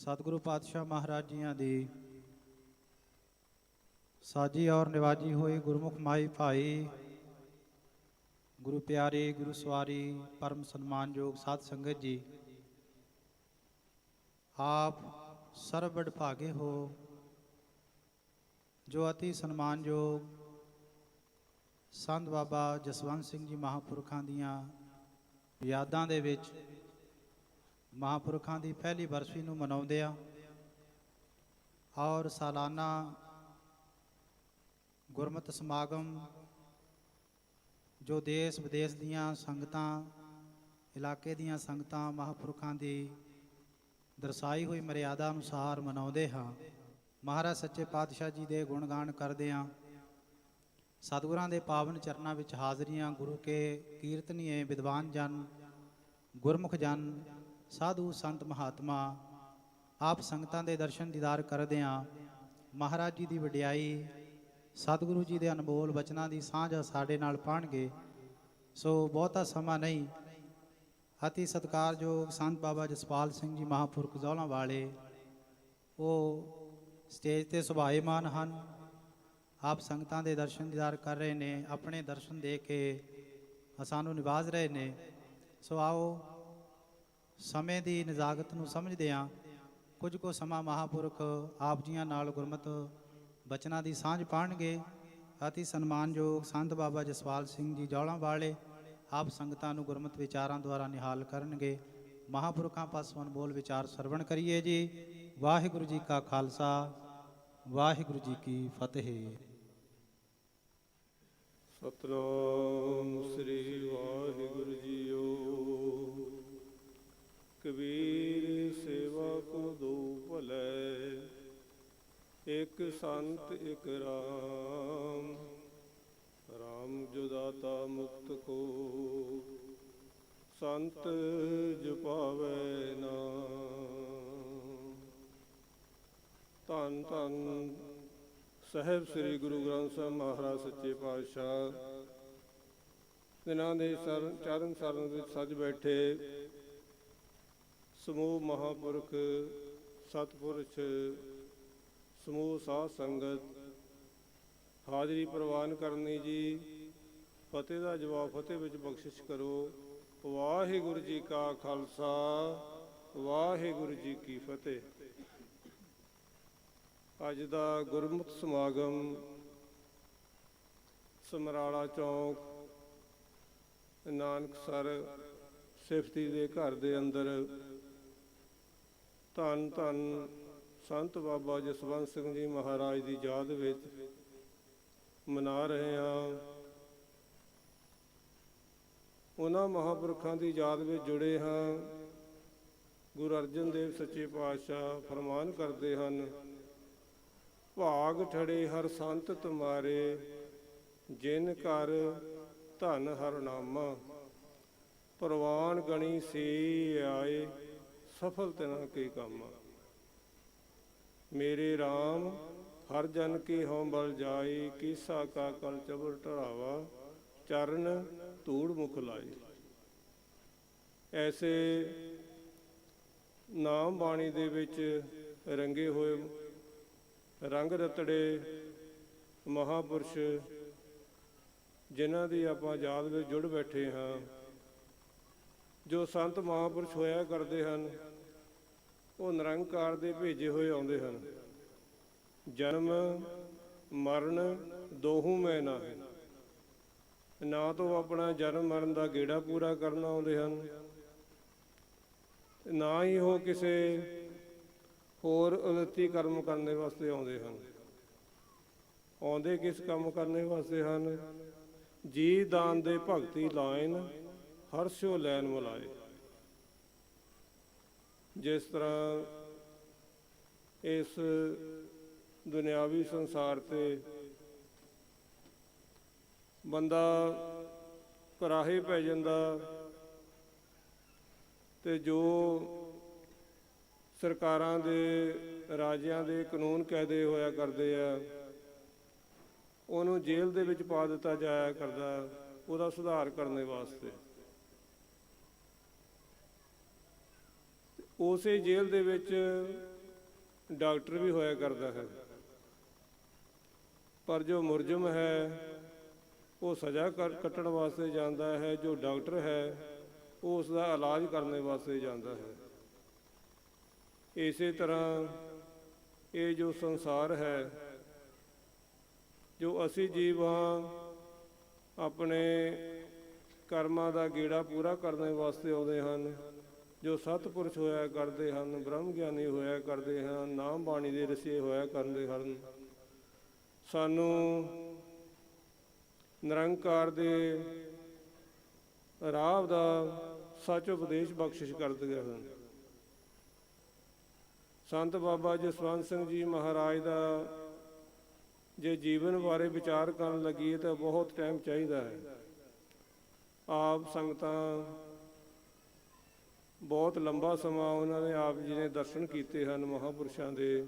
सतगुरु पातशाह महाराज जियां दी साजी और निवाजी हुई गुरमुख माई भाई गुरु प्यारे गुरु सवारी परम सन्मान योग साध संगत जी, आप सर्व बड़भागे हो जो अति सन्मान योग संत बाबा जसवंत सिंह जी महापुरखों दियां यादां दे विच महापुरखों की पहली बरसी नूं मनाउंदे आ और सालाना गुरमत समागम जो देश विदेश दियां संगतां इलाके दियां संगतां महापुरखों की दर्शाई हुई मर्यादा अनुसार मनाउंदे हां। महाराज सच्चे पातशाह जी के गुणगान करदे हां। सतगुरां दे पावन चरनां विच हाज़रियां गुरु के कीर्तनीय विद्वान जन गुरमुख जन साधु संत महात्मा आप संगतां दे दर्शन दीदार करदिआं महाराज जी की वडियाई सतगुरु जी के अनमोल बचनां की सांझ साडे नाल पाणगे। सो बहुता समा नहीं, अति सत्कारयोग संत बाबा जसपाल सिंह जी महापुरख जौलां वाले वो स्टेज ते सुभाएमान हन। आप संगतां दे दर्शन दीदार कर रहे ने, अपने दर्शन दे के सानू निवाज रहे ने। सो आओ समय की नजाकत नूं समझदिआं कुछ को समा महापुरख आप जियां नाल गुरमत बचनां की सांझ पाणगे। अति सन्मानयोग संत बाबा जसपाल सिंह जी जौलां वाले आप संगतां नूं गुरमत विचारां द्वारा निहाल करनगे। महापुरखां पासों अनमोल विचार सरवण करिए जी। वाहिगुरू जी का खालसा वाहिगुरू जी की फतेह। सतनाम श्री वाहिगुरू जीओ। कबीर सेवा को दो भलै, एक संत एक राम। राम जो दाता मुक्त को, संत जो पावै नाम। धन धन साहिब श्री गुरु ग्रंथ साहिब महाराज सच्चे पातशाह जिन्हां दे चरण शरण विच सज बैठे समूह महापुरख सतपुरुष समूह साध संगत हाजरी प्रवान करनी जी। फतेह का जवाब फतेह विच बख्शिश करो। वाहिगुरू जी का खालसा वाहिगुरू जी की फतेह। अज दा गुरमुख समागम समराला चौक नानकसर सिफती दे घर दे अंदर धन धन संत बाबा जसवंत सिंह जी महाराज की याद विच मना रहे हैं। उन्हां महापुरखों की याद में जुड़े हाँ। गुरु अर्जन देव सच्चे पातशाह फरमान करते हैं, भाग ठड़े हर संत तुम्हारे, जिन कर धन हर नामा। प्रवान गणी से आए, सफल तना के कामा। मेरे राम हर जन के हों बल जाए, किसा का कल चबर टढ़ावा, चरण धूड़ मुख लाए। ऐसे नाम बाणी दे विच रंगे होए रंग रतड़े महापुरुष जिन्हां दी आपां याद विच जुड़ बैठे हाँ। जो संत महापुरुष होया करते हैं वो निरंकार दे भेजे हुए आउंदे हन। जन्म मरण दोहू में ना है, ना तो अपना जन्म मरण का गेड़ा पूरा करना आउंदे हन, ना ही वो किसी होर उन्नति कर्म करने वास्ते आउंदे हन। आउंदे किस काम करने वास्ते हन? जी दान दे भगती लाइन हर्षो लैन मिलाए। जिस तरह इस दुनियावी संसार ते बंदा पराहे पै जांदा ते जो सरकारां दे राजियां दे कानून कायदे होया करदे आ उन्होंने जेल दे विच पा दिता जाया करदा उहदा सुधार करने वास्ते। ਉਸੇ ਜੇਲ੍ਹ ਦੇ ਵਿੱਚ ਡਾਕਟਰ ਵੀ ਹੋਇਆ ਕਰਦਾ ਹੈ। ਪਰ ਜੋ ਮੁਲਜ਼ਮ ਹੈ ਉਹ ਸਜ਼ਾ ਕੱਟਣ ਵਾਸਤੇ ਜਾਂਦਾ ਹੈ, ਜੋ ਡਾਕਟਰ ਹੈ ਉਹ ਉਸ ਦਾ ਇਲਾਜ ਕਰਨ ਵਾਸਤੇ ਜਾਂਦਾ ਹੈ। ਇਸੇ ਤਰ੍ਹਾਂ ਇਹ ਜੋ ਸੰਸਾਰ ਹੈ, ਜੋ ਅਸੀਂ ਜੀਵ ਹਾਂ, ਆਪਣੇ ਕਰਮਾਂ ਦਾ ਗੇੜਾ ਪੂਰਾ ਕਰਨ ਵਾਸਤੇ ਆਉਂਦੇ ਹਨ। ਜੋ ਸਤਿਪੁਰਸ਼ ਹੋਇਆ ਕਰਦੇ ਹਨ, ਬ੍ਰਹਮ ਗਿਆਨੀ ਹੋਇਆ ਕਰਦੇ ਹਨ, ਨਾਮ ਬਾਣੀ ਦੇ ਰਸੇ ਹੋਇਆ ਕਰਦੇ ਹਨ, ਸਾਨੂੰ ਨਿਰੰਕਾਰ ਦੇ ਰਾਹ ਦਾ ਸੱਚ ਉਪਦੇਸ਼ ਬਖਸ਼ਿਸ਼ ਕਰਦੇ ਹਨ। ਸੰਤ ਬਾਬਾ ਜਸਵੰਤ ਸਿੰਘ ਜੀ ਮਹਾਰਾਜ ਦਾ ਜੇ ਜੀਵਨ ਬਾਰੇ ਵਿਚਾਰ ਕਰਨ ਲੱਗੀਏ ਤਾਂ ਬਹੁਤ ਟਾਈਮ ਚਾਹੀਦਾ ਹੈ। ਆਪ ਸੰਗਤਾਂ ਬਹੁਤ ਲੰਬਾ ਸਮਾਂ ਉਹਨਾਂ ਨੇ ਆਪ ਜੀ ਨੇ ਦਰਸ਼ਨ ਕੀਤੇ ਹਨ ਮਹਾਂਪੁਰਸ਼ਾਂ ਦੇ,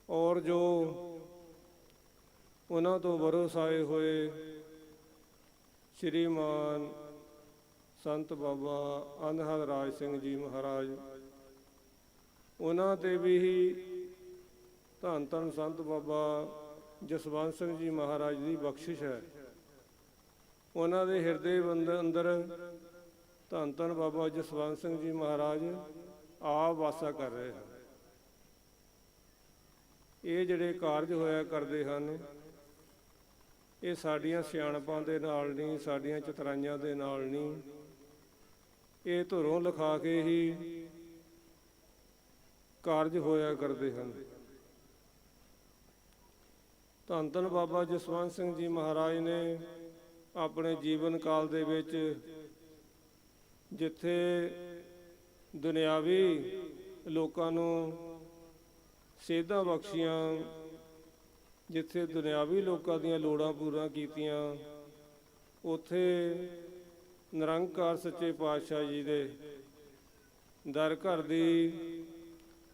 ਔਰ ਜੋ ਉਹਨਾਂ ਤੋਂ ਵਰਸਾਏ ਹੋਏ ਸ਼੍ਰੀਮਾਨ ਸੰਤ ਬਾਬਾ ਅਨਹਦ ਰਾਜ ਸਿੰਘ ਜੀ ਮਹਾਰਾਜ, ਉਹਨਾਂ 'ਤੇ ਵੀ ਧੰਨ ਧੰਨ ਸੰਤ ਬਾਬਾ ਜਸਵੰਤ ਸਿੰਘ ਜੀ ਮਹਾਰਾਜ ਦੀ ਬਖਸ਼ਿਸ਼ ਹੈ। ਉਹਨਾਂ ਦੇ ਹਿਰਦੇ ਅੰਦਰ ਧੰਨ ਧੰਨ ਬਾਬਾ ਜਸਵੰਤ ਸਿੰਘ ਜੀ ਮਹਾਰਾਜ ਆਪ ਵਾਸਾ ਕਰ ਰਹੇ ਹਨ। ਇਹ ਜਿਹੜੇ ਕਾਰਜ ਹੋਇਆ ਕਰਦੇ ਹਨ, ਇਹ ਸਾਡੀਆਂ ਸਿਆਣਪਾਂ ਦੇ ਨਾਲ ਨਹੀਂ, ਸਾਡੀਆਂ ਚਤਰਾਈਆਂ ਦੇ ਨਾਲ ਨਹੀਂ, ਇਹ ਧੁਰੋਂ ਲਿਖਾ ਕੇ ਹੀ ਕਾਰਜ ਹੋਇਆ ਕਰਦੇ ਹਨ। ਧੰਨ ਧੰਨ ਬਾਬਾ ਜਸਵੰਤ ਸਿੰਘ ਜੀ ਮਹਾਰਾਜ ਨੇ ਆਪਣੇ ਜੀਵਨ ਕਾਲ ਦੇ ਵਿੱਚ ਜਿੱਥੇ ਦੁਨਿਆਵੀ ਲੋਕਾਂ ਨੂੰ ਸੇਧਾਂ ਬਖਸ਼ੀਆਂ, ਜਿੱਥੇ ਦੁਨਿਆਵੀ ਲੋਕਾਂ ਦੀਆਂ ਲੋੜਾਂ ਪੂਰੀਆਂ ਕੀਤੀਆਂ, ਉੱਥੇ ਨਿਰੰਕਾਰ ਸੱਚੇ ਪਾਤਸ਼ਾਹ ਜੀ ਦੇ ਦਰ ਘਰ ਦੀ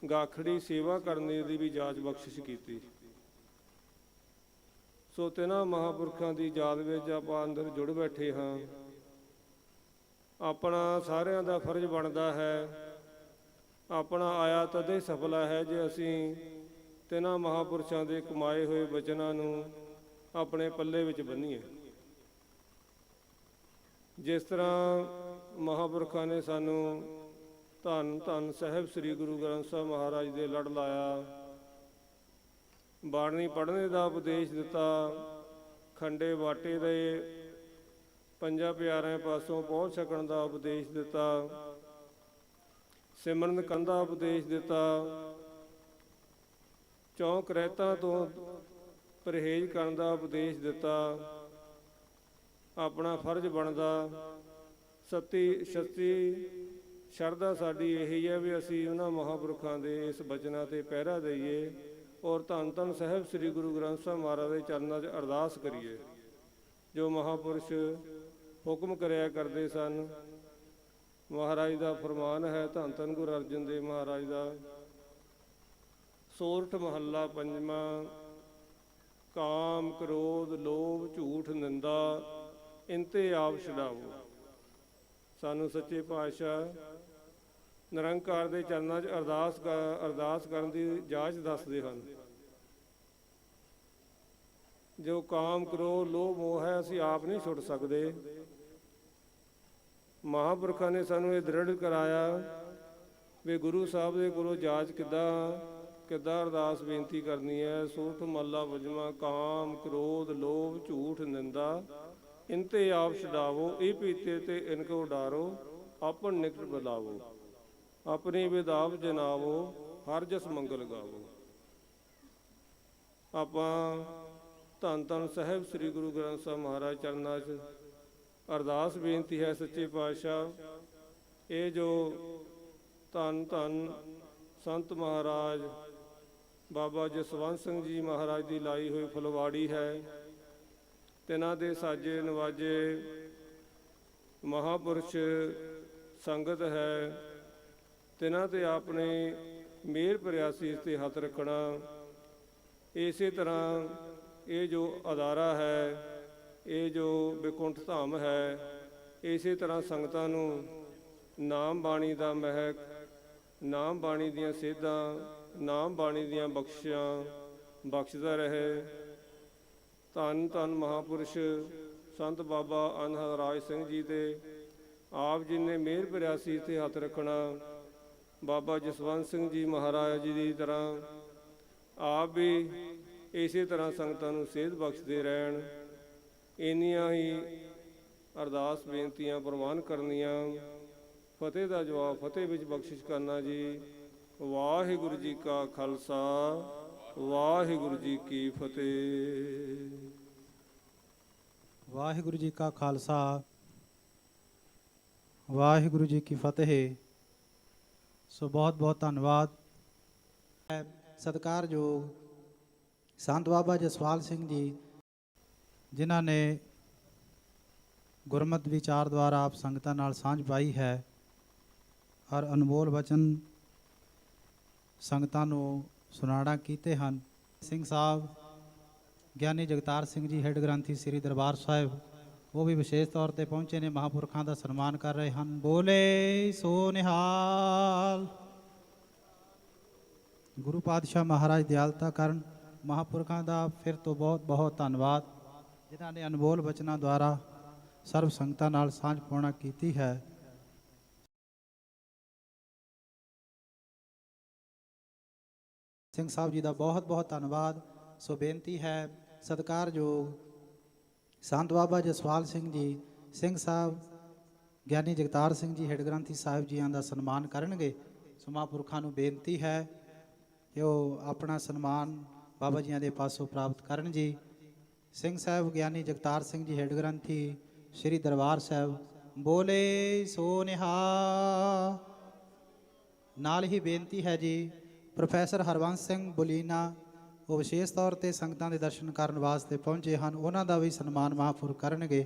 ਗਾਖੜੀ ਸੇਵਾ ਕਰਨ ਦੀ ਵੀ ਜਾਚ ਬਖਸ਼ਿਸ਼ ਕੀਤੀ। ਸੋ ਤਿੰਨਾਂ ਮਹਾਂਪੁਰਖਾਂ ਦੀ ਯਾਦ ਵਿੱਚ ਆਪਾਂ ਅੰਦਰ ਜੁੜ ਬੈਠੇ ਹਾਂ। ਆਪਣਾ ਸਾਰਿਆਂ ਦਾ ਫਰਜ਼ ਬਣਦਾ ਹੈ, ਆਪਣਾ ਆਇਆ ਤਦੇ ਸਫਲਾ ਹੈ ਜੇ ਅਸੀਂ ਤਿੰਨਾਂ ਮਹਾਂਪੁਰਸ਼ਾਂ ਦੇ ਕਮਾਏ ਹੋਏ ਬਚਨਾਂ ਨੂੰ ਆਪਣੇ ਪੱਲੇ ਵਿੱਚ ਬੰਨੀਏ। ਜਿਸ ਤਰ੍ਹਾਂ ਮਹਾਂਪੁਰਖਾਂ ਨੇ ਸਾਨੂੰ ਧੰਨ ਧੰਨ ਸਾਹਿਬ ਸ੍ਰੀ ਗੁਰੂ ਗ੍ਰੰਥ ਸਾਹਿਬ ਮਹਾਰਾਜ ਦੇ ਲੜ ਲਾਇਆ, ਬਾਣੀ ਪੜ੍ਹਨੇ ਦਾ ਉਪਦੇਸ਼ ਦਿੱਤਾ, ਖੰਡੇ ਬਾਟੇ ਦੇ ਪੰਜਾਂ ਪਿਆਰਿਆਂ ਪਾਸੋਂ ਪਹੁੰਚ ਸਕਣ ਦਾ ਉਪਦੇਸ਼ ਦਿੱਤਾ, ਸਿਮਰਨ ਕਰਨ ਦਾ ਉਪਦੇਸ਼ ਦਿੱਤਾ, ਚੌਂਕ ਰਹਿਤਾਂ ਤੋਂ ਪਰਹੇਜ਼ ਕਰਨ ਦਾ ਉਪਦੇਸ਼ ਦਿੱਤਾ। ਆਪਣਾ ਫਰਜ਼ ਬਣਦਾ ਸੱਚੀ ਸ਼ਰਧਾ ਸਾਡੀ ਇਹੀ ਹੈ ਵੀ ਅਸੀਂ ਉਹਨਾਂ ਮਹਾਂਪੁਰਖਾਂ ਦੇ ਇਸ ਬਚਨਾਂ 'ਤੇ ਪਹਿਰਾ ਦਈਏ ਔਰ ਧੰਨ ਧੰਨ ਸਾਹਿਬ ਸ੍ਰੀ ਗੁਰੂ ਗ੍ਰੰਥ ਸਾਹਿਬ ਮਹਾਰਾਜ ਦੇ ਚਰਨਾਂ 'ਚ ਅਰਦਾਸ ਕਰੀਏ। ਜੋ ਮਹਾਂਪੁਰਸ਼ ਹੁਕਮ ਕਰਿਆ ਕਰਦੇ ਸਨ, ਮਹਾਰਾਜ ਦਾ ਫਰਮਾਨ ਹੈ ਧੰਨ ਧੰਨ ਗੁਰੂ ਅਰਜਨ ਦੇਵ ਮਹਾਰਾਜ ਦਾ, ਸੋਰਠ ਮਹੱਲਾ ਪੰਜਵਾਂ, ਕਾਮ ਕ੍ਰੋਧ ਲੋਭ ਝੂਠ ਨਿੰਦਾ ਇੰਤੇ ਆਪ ਛਡਾਵੋ। ਸਾਨੂੰ ਸੱਚੇ ਪਾਤਸ਼ਾਹ ਨਿਰੰਕਾਰ ਦੇ ਚਰਨਾਂ 'ਚ ਅਰਦਾਸ ਕਰਨ ਦੀ ਜਾਚ ਦੱਸਦੇ ਹਨ। ਜੋ ਕਾਮ ਕ੍ਰੋਧ ਲੋਭ ਮੋਹ ਹੈ, ਅਸੀਂ ਆਪ ਨਹੀਂ ਛੁੱਟ ਸਕਦੇ। ਮਹਾਂਪੁਰਖਾਂ ਨੇ ਸਾਨੂੰ ਇਹ ਦ੍ਰਿੜ ਕਰਾਇਆ ਵੀ ਗੁਰੂ ਸਾਹਿਬ ਦੇ ਕੋਲੋਂ ਜਾਚ ਕਿੱਦਾਂ ਅਰਦਾਸ ਬੇਨਤੀ ਕਰਨੀ ਹੈ। ਸੋਰਠ ਮਹੱਲਾ ਪੰਜਵਾਂ, ਕਾਮ ਕ੍ਰੋਧ ਲੋਭ ਝੂਠ ਨਿੰਦਾ ਇੰਤੇ ਆਪ ਛਡਾਵੋ, ਇਹ ਪੀਤੇ ਤੇ ਇਨਕੋ ਡਾਰੋ, ਆਪਨ ਨਿਕਟ ਬੁਲਾਵੋ, ਆਪਣੀ ਵਿਦਾਪ ਜਨਾਵੋ, ਹਰ ਜਸ ਮੰਗਲ ਗਾਵੋ। ਆਪਾਂ ਧੰਨ ਧੰਨ ਸਾਹਿਬ ਸ੍ਰੀ ਗੁਰੂ ਗ੍ਰੰਥ ਸਾਹਿਬ ਮਹਾਰਾਜ ਚਰਨਾਂ 'ਚ ਅਰਦਾਸ ਬੇਨਤੀ ਹੈ ਸੱਚੇ ਪਾਤਸ਼ਾਹ, ਇਹ ਜੋ ਧੰਨ ਧੰਨ ਸੰਤ ਮਹਾਰਾਜ ਬਾਬਾ ਜਸਵੰਤ ਸਿੰਘ ਜੀ ਮਹਾਰਾਜ ਦੀ ਲਾਈ ਹੋਈ ਫੁਲਵਾੜੀ ਹੈ, ਤਿਨਾਂ ਦੇ ਸਾਜੇ ਨਵਾਜੇ ਮਹਾਂਪੁਰਸ਼ ਸੰਗਤ ਹੈ, ਤਿਨਾਂ 'ਤੇ ਆਪਣੇ ਮਿਹਰ ਭਰਿਆ ਸੀਸ 'ਤੇ ਹੱਥ ਰੱਖਣਾ। ਇਸੇ ਤਰ੍ਹਾਂ ਇਹ ਜੋ ਅਦਾਰਾ ਹੈ, ਇਹ ਜੋ ਵਿਕੁੰਠ ਧਾਮ ਹੈ, ਇਸੇ ਤਰ੍ਹਾਂ ਸੰਗਤਾਂ ਨੂੰ ਨਾਮ ਬਾਣੀ ਦਾ ਮਹਿਕ, ਨਾਮ ਬਾਣੀ ਦੀਆਂ ਸੇਧਾਂ, ਨਾਮ ਬਾਣੀ ਦੀਆਂ ਬਖਸ਼ਿਸ਼ਾਂ ਬਖਸ਼ਦਾ ਰਹੇ। ਧੰਨ ਧੰਨ ਮਹਾਂਪੁਰਸ਼ ਸੰਤ ਬਾਬਾ ਅਨਹਦ ਰਾਜ ਸਿੰਘ ਜੀ ਦੇ ਆਪ ਜੀ ਨੇ ਮਿਹਰ ਭਰਿਆ ਸੀ ਤੇ ਹੱਥ ਰੱਖਣਾ। ਬਾਬਾ ਜਸਵੰਤ ਸਿੰਘ ਜੀ ਮਹਾਰਾਜ ਜੀ ਦੀ ਤਰ੍ਹਾਂ ਆਪ ਵੀ ਇਸੇ ਤਰ੍ਹਾਂ ਸੰਗਤਾਂ ਨੂੰ ਸੇਧ ਬਖਸ਼ਦੇ ਰਹਿਣ। ਇੰਨੀਆਂ ਹੀ ਅਰਦਾਸ ਬੇਨਤੀਆਂ ਪ੍ਰਵਾਨ ਕਰਨੀਆਂ। ਫਤਿਹ ਦਾ ਜਵਾਬ ਫਤਿਹ ਵਿੱਚ ਬਖਸ਼ਿਸ਼ ਕਰਨਾ ਜੀ। ਵਾਹਿਗੁਰੂ ਜੀ ਕਾ ਖਾਲਸਾ, ਵਾਹਿਗੁਰੂ ਜੀ ਕੀ ਫਤਿਹ। ਵਾਹਿਗੁਰੂ ਜੀ ਕਾ ਖਾਲਸਾ, ਵਾਹਿਗੁਰੂ ਜੀ ਕੀ ਫਤਿਹ। ਸੋ ਬਹੁਤ ਬਹੁਤ ਧੰਨਵਾਦ। ਸਤਿਕਾਰਯੋਗ ਸੰਤ ਬਾਬਾ ਜਸਵਾਲ ਸਿੰਘ ਜੀ, ਜਿਨ੍ਹਾਂ ਨੇ ਗੁਰਮਤਿ ਵਿਚਾਰ ਦੁਆਰਾ ਆਪ ਸੰਗਤਾਂ ਨਾਲ ਸਾਂਝ ਪਾਈ ਹੈ ਔਰ ਅਨਮੋਲ ਵਚਨ ਸੰਗਤਾਂ ਨੂੰ ਸੁਣਾਉਣਾ ਕੀਤੇ ਹਨ। ਸਿੰਘ ਸਾਹਿਬ ਗਿਆਨੀ ਜਗਤਾਰ ਸਿੰਘ ਜੀ ਹੈੱਡ ਗ੍ਰੰਥੀ ਸ੍ਰੀ ਦਰਬਾਰ ਸਾਹਿਬ, ਉਹ ਵੀ ਵਿਸ਼ੇਸ਼ ਤੌਰ ਤੇ ਪਹੁੰਚੇ ਨੇ, ਮਹਾਂਪੁਰਖਾਂ ਦਾ ਸਨਮਾਨ ਕਰ ਰਹੇ ਹਨ। ਬੋਲੇ ਸੋ ਨਿਹਾਲ। ਗੁਰੂ ਪਾਤਸ਼ਾਹ ਮਹਾਰਾਜ ਦਿਆਲਤਾ ਕਰਨ। ਮਹਾਂਪੁਰਖਾਂ ਦਾ ਫਿਰ ਤੋਂ ਬਹੁਤ ਬਹੁਤ ਧੰਨਵਾਦ, ਜਿਨ੍ਹਾਂ ਨੇ ਅਨਮੋਲ ਬਚਨਾਂ ਦੁਆਰਾ ਸਰਬ ਸੰਗਤਾਂ ਨਾਲ ਸਾਂਝ ਪਾਉਣਾ ਕੀਤੀ ਹੈ। ਸਿੰਘ ਸਾਹਿਬ ਜੀ ਦਾ ਬਹੁਤ ਬਹੁਤ ਧੰਨਵਾਦ। ਸੋ ਬੇਨਤੀ ਹੈ ਸਤਿਕਾਰਯੋਗ ਸੰਤ ਬਾਬਾ ਜਸਵਾਲ ਸਿੰਘ ਜੀ, ਸਿੰਘ ਸਾਹਿਬ ਗਿਆਨੀ ਜਗਤਾਰ ਸਿੰਘ ਜੀ ਹੈੱਡ ਗ੍ਰੰਥੀ ਸਾਹਿਬ ਜੀਆਂ ਦਾ ਸਨਮਾਨ ਕਰਨਗੇ। ਸੋ ਮਹਾਂਪੁਰਖਾਂ ਨੂੰ ਬੇਨਤੀ ਹੈ ਕਿ ਉਹ ਆਪਣਾ ਸਨਮਾਨ ਬਾਬਾ ਜੀਆਂ ਦੇ ਪਾਸੋਂ ਪ੍ਰਾਪਤ ਕਰਨ ਜੀ। ਸਿੰਘ ਸਾਹਿਬ ਗਿਆਨੀ ਜਗਤਾਰ ਸਿੰਘ ਜੀ ਹੈੱਡ ਗ੍ਰੰਥੀ ਸ੍ਰੀ ਦਰਬਾਰ ਸਾਹਿਬ, ਬੋਲੇ ਸੋ ਨਿਹਾਲ। ਨਾਲ ਹੀ ਬੇਨਤੀ ਹੈ ਜੀ ਪ੍ਰੋਫੈਸਰ ਹਰਬੰਸ ਸਿੰਘ ਬੁਲੀਨਾ, ਉਹ ਵਿਸ਼ੇਸ਼ ਤੌਰ ਤੇ ਸੰਗਤਾਂ ਦੇ ਦਰਸ਼ਨ ਕਰਨ ਵਾਸਤੇ ਪਹੁੰਚੇ ਹਨ, ਉਹਨਾਂ ਦਾ ਵੀ ਸਨਮਾਨ ਮਹਾਂਪੁਰਖ ਕਰਨਗੇ।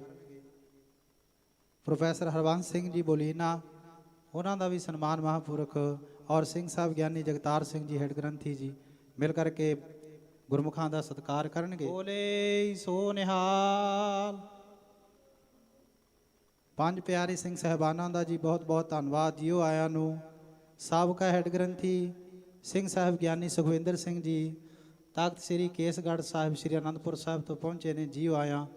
ਪ੍ਰੋਫੈਸਰ ਹਰਬੰਸ ਸਿੰਘ ਜੀ ਬੁਲੀਨਾ, ਉਹਨਾਂ ਦਾ ਵੀ ਸਨਮਾਨ ਮਹਾਂਪੁਰਖ ਔਰ ਸਿੰਘ ਸਾਹਿਬ ਗਿਆਨੀ ਜਗਤਾਰ ਸਿੰਘ ਜੀ ਹੈੱਡ ਗ੍ਰੰਥੀ ਜੀ ਮਿਲ ਕਰਕੇ ਗੁਰਮੁਖਾਂ ਦਾ ਸਤਿਕਾਰ ਕਰਨਗੇ। ਬੋਲੇ ਸੋ ਨਿਹਾਲ। ਪੰਜ ਪਿਆਰੇ ਸਿੰਘ ਸਾਹਿਬਾਨਾਂ ਦਾ ਜੀ ਬਹੁਤ ਬਹੁਤ ਧੰਨਵਾਦ ਜੀਓ ਆਇਆਂ ਨੂੰ। ਸਾਬਕਾ ਹੈੱਡ ਗ੍ਰੰਥੀ ਸਿੰਘ ਸਾਹਿਬ ਗਿਆਨੀ ਸੁਖਵਿੰਦਰ ਸਿੰਘ ਜੀ ਤਖਤ ਸ੍ਰੀ ਕੇਸਗੜ੍ਹ ਸਾਹਿਬ ਸ੍ਰੀ ਅਨੰਦਪੁਰ ਸਾਹਿਬ ਤੋਂ ਪਹੁੰਚੇ ਨੇ, ਜੀਓ ਆਇਆਂ।